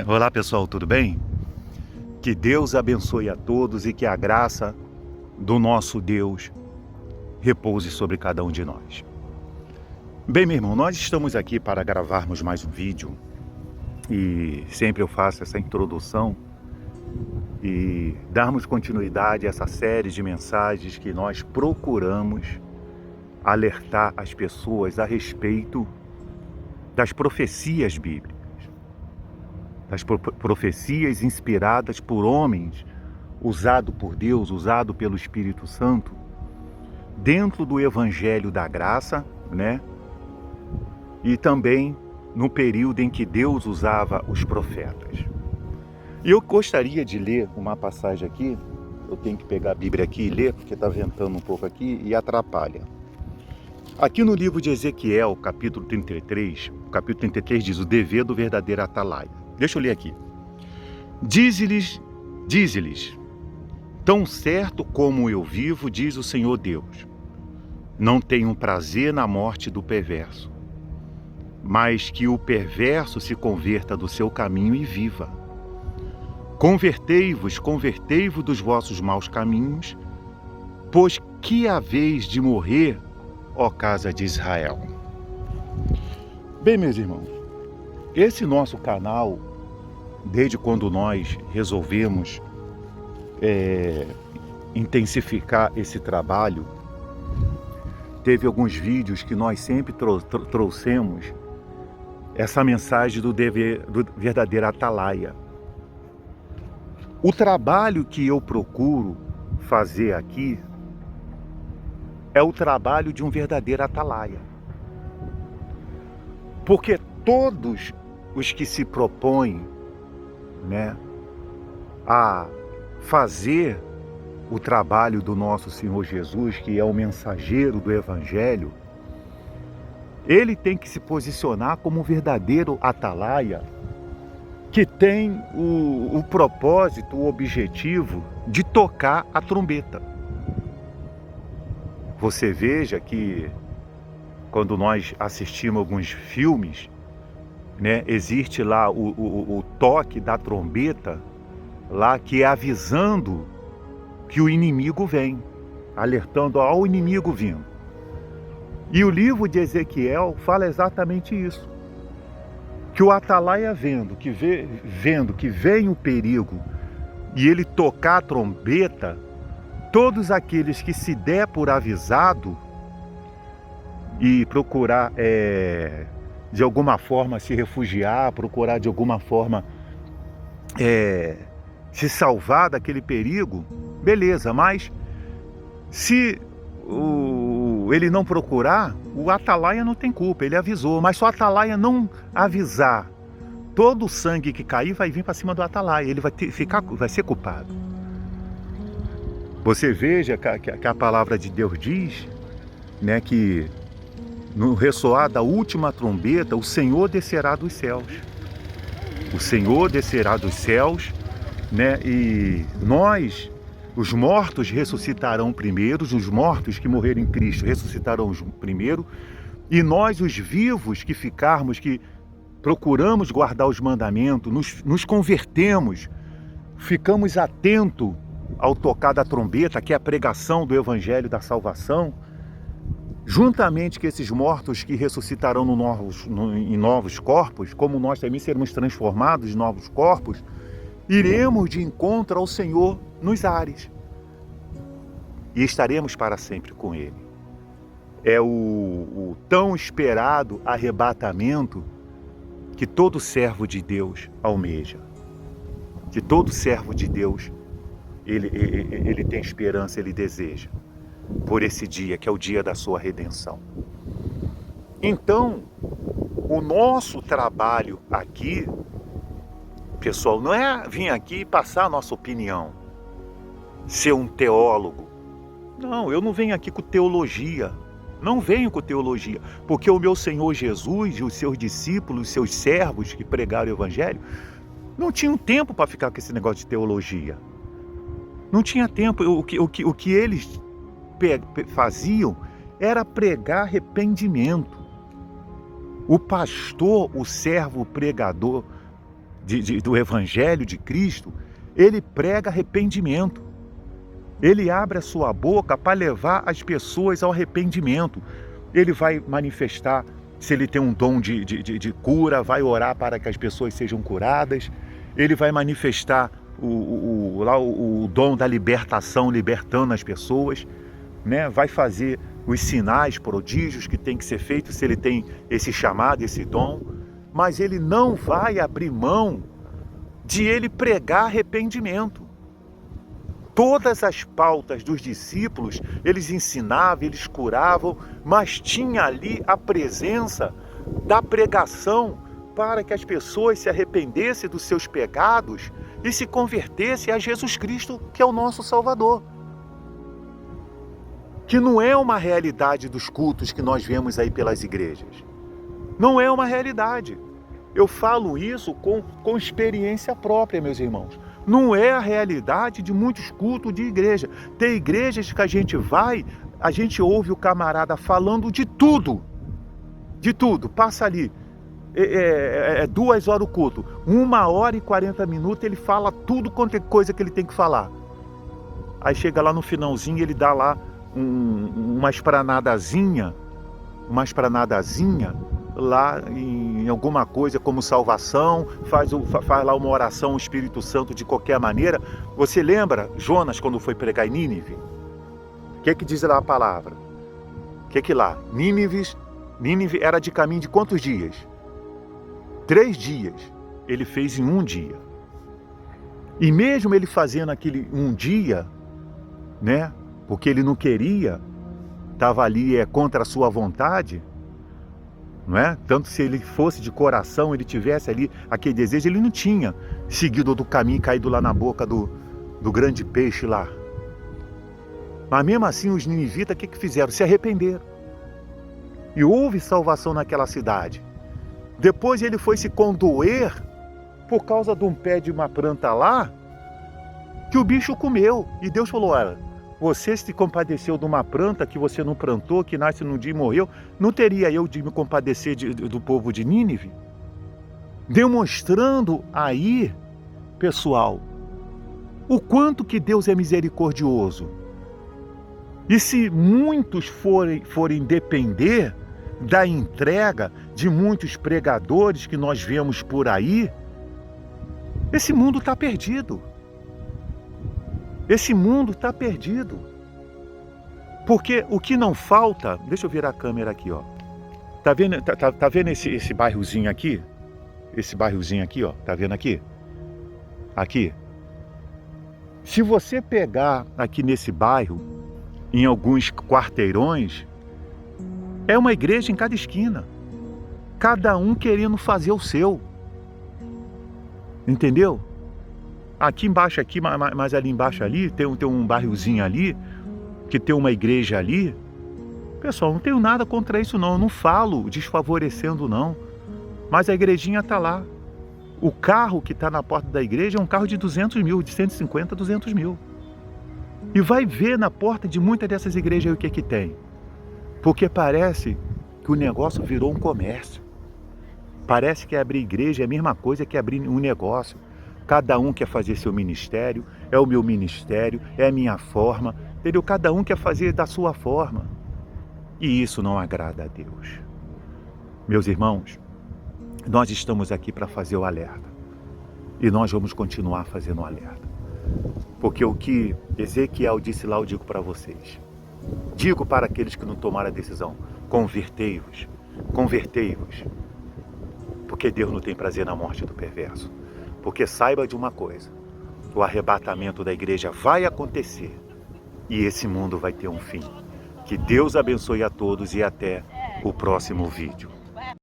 Olá pessoal, tudo bem? Que Deus abençoe a todos e que a graça do nosso Deus repouse sobre cada um de nós. Bem, meu irmão, nós estamos aqui para gravarmos mais um vídeo e sempre eu faço essa introdução e darmos continuidade a essa série de mensagens que nós procuramos alertar as pessoas a respeito das profecias bíblicas. Das profecias inspiradas por homens, usado por Deus, usado pelo Espírito Santo, dentro do Evangelho da Graça, né? E também no período em que Deus usava os profetas. E eu gostaria de ler uma passagem aqui, eu tenho que pegar a Bíblia aqui e ler, porque está ventando um pouco aqui e atrapalha. Aqui no livro de Ezequiel, capítulo 33, o capítulo 33 diz: o dever do verdadeiro atalaia. Deixa eu ler aqui. Dize-lhes, tão certo como eu vivo, diz o Senhor Deus, não tenho prazer na morte do perverso, mas que o perverso se converta do seu caminho e viva. Convertei-vos dos vossos maus caminhos, pois que haveis de morrer, ó casa de Israel. Bem, meus irmãos, esse nosso canal, desde quando nós resolvemos intensificar esse trabalho, teve alguns vídeos que nós sempre trouxemos essa mensagem do verdadeiro atalaia. O trabalho que eu procuro fazer aqui é o trabalho de um verdadeiro atalaia. Porque todos os que se propõem, né, a fazer o trabalho do nosso Senhor Jesus, que é o mensageiro do Evangelho, ele tem que se posicionar como um verdadeiro atalaia, que tem o propósito, o objetivo de tocar a trombeta. Você veja que quando nós assistimos alguns filmes, né, existe lá o toque da trombeta, lá que é avisando que o inimigo vem, alertando ao inimigo vindo. E o livro de Ezequiel fala exatamente isso, que o atalaia vendo que vem o perigo e ele tocar a trombeta, todos aqueles que se der por avisado e procurar de alguma forma se refugiar, procurar de alguma forma se salvar daquele perigo, beleza, mas se ele não procurar, o atalaia não tem culpa, ele avisou, mas se o atalaia não avisar, todo o sangue que cair vai vir para cima do atalaia, ele vai ser culpado. Você veja que a palavra de Deus diz, né, que no ressoar da última trombeta, o Senhor descerá dos céus. O Senhor descerá dos céus, né? E nós, os mortos, ressuscitarão primeiro, os mortos que morreram em Cristo ressuscitarão primeiro, e nós, os vivos que ficarmos, que procuramos guardar os mandamentos, nos convertemos, ficamos atentos ao tocar da trombeta, que é a pregação do Evangelho da salvação, juntamente com esses mortos que ressuscitarão em novos corpos, como nós também seremos transformados em novos corpos, iremos de encontro ao Senhor nos ares e estaremos para sempre com Ele. É o tão esperado arrebatamento que todo servo de Deus almeja, que todo servo de Deus ele tem esperança, ele deseja por esse dia, que é o dia da sua redenção. Então, o nosso trabalho aqui, pessoal, não é vir aqui e passar a nossa opinião, ser um teólogo. Não, eu não venho aqui com teologia. Não venho com teologia, porque o meu Senhor Jesus e os seus discípulos, os seus servos que pregaram o Evangelho, não tinham tempo para ficar com esse negócio de teologia. Não tinha tempo. O que eles faziam era pregar arrependimento. O pastor, o servo, o pregador do Evangelho de Cristo, ele prega arrependimento. Ele abre a sua boca para levar as pessoas ao arrependimento. Ele vai manifestar, se ele tem um dom de cura, vai orar para que as pessoas sejam curadas. Ele vai manifestar o dom da libertação, libertando as pessoas, né? Vai fazer os sinais, prodígios que tem que ser feitos, se ele tem esse chamado, esse dom. Mas ele não vai abrir mão de ele pregar arrependimento. Todas as pautas dos discípulos, eles ensinavam, eles curavam, mas tinha ali a presença da pregação para que as pessoas se arrependessem dos seus pecados e se convertessem a Jesus Cristo, que é o nosso Salvador. Que não é uma realidade dos cultos que nós vemos aí pelas igrejas. Não é uma realidade. Eu falo isso com experiência própria, meus irmãos. Não é a realidade de muitos cultos de igreja. Tem igrejas que a gente vai, a gente ouve o camarada falando de tudo. De tudo. Passa ali, 2 horas o culto. 1h e 40 minutos ele fala tudo quanto é coisa que ele tem que falar. Aí chega lá no finalzinho, ele dá lá uma esplanadazinha lá em alguma coisa como salvação, faz lá uma oração ao Espírito Santo de qualquer maneira. Você lembra Jonas quando foi pregar em Nínive? O que diz lá a palavra? O que lá? Nínive era de caminho de quantos dias? 3 dias. Ele fez em 1 dia. E mesmo ele fazendo aquele 1 dia, né? Porque ele não queria, estava ali contra a sua vontade, não é? Tanto se ele fosse de coração, ele tivesse ali aquele desejo, ele não tinha seguido do caminho e caído lá na boca do grande peixe lá. Mas mesmo assim os ninivitas, o que fizeram? Se arrependeram. E houve salvação naquela cidade. Depois ele foi se condoer por causa de um pé de uma planta lá, que o bicho comeu. E Deus falou, olha, você se compadeceu de uma planta que você não plantou, que nasce num dia e morreu, não teria eu de me compadecer do povo de Nínive? Demonstrando aí, pessoal, o quanto que Deus é misericordioso. E se muitos forem depender da entrega de muitos pregadores que nós vemos por aí, esse mundo está perdido. Esse mundo está perdido. Porque o que não falta... Deixa eu virar a câmera aqui, ó. Tá vendo esse bairrozinho aqui? Esse bairrozinho aqui, ó. Tá vendo aqui? Aqui. Se você pegar aqui nesse bairro, em alguns quarteirões, é uma igreja em cada esquina. Cada um querendo fazer o seu. Entendeu? Aqui embaixo, aqui, mas ali embaixo ali, tem um bairrozinho ali, que tem uma igreja ali. Pessoal, não tenho nada contra isso não, eu não falo desfavorecendo não. Mas a igrejinha está lá. O carro que está na porta da igreja é um carro de 200 mil, de 150 a 200 mil. E vai ver na porta de muitas dessas igrejas o que tem. Porque parece que o negócio virou um comércio. Parece que abrir igreja é a mesma coisa que abrir um negócio. Cada um quer fazer seu ministério, é o meu ministério, é a minha forma, entendeu? Cada um quer fazer da sua forma. E isso não agrada a Deus. Meus irmãos, nós estamos aqui para fazer o alerta. E nós vamos continuar fazendo o alerta. Porque o que Ezequiel disse lá, eu digo para vocês. Digo para aqueles que não tomaram a decisão, convertei-vos, convertei-vos. Porque Deus não tem prazer na morte do perverso. Porque saiba de uma coisa, o arrebatamento da igreja vai acontecer e esse mundo vai ter um fim. Que Deus abençoe a todos e até o próximo vídeo.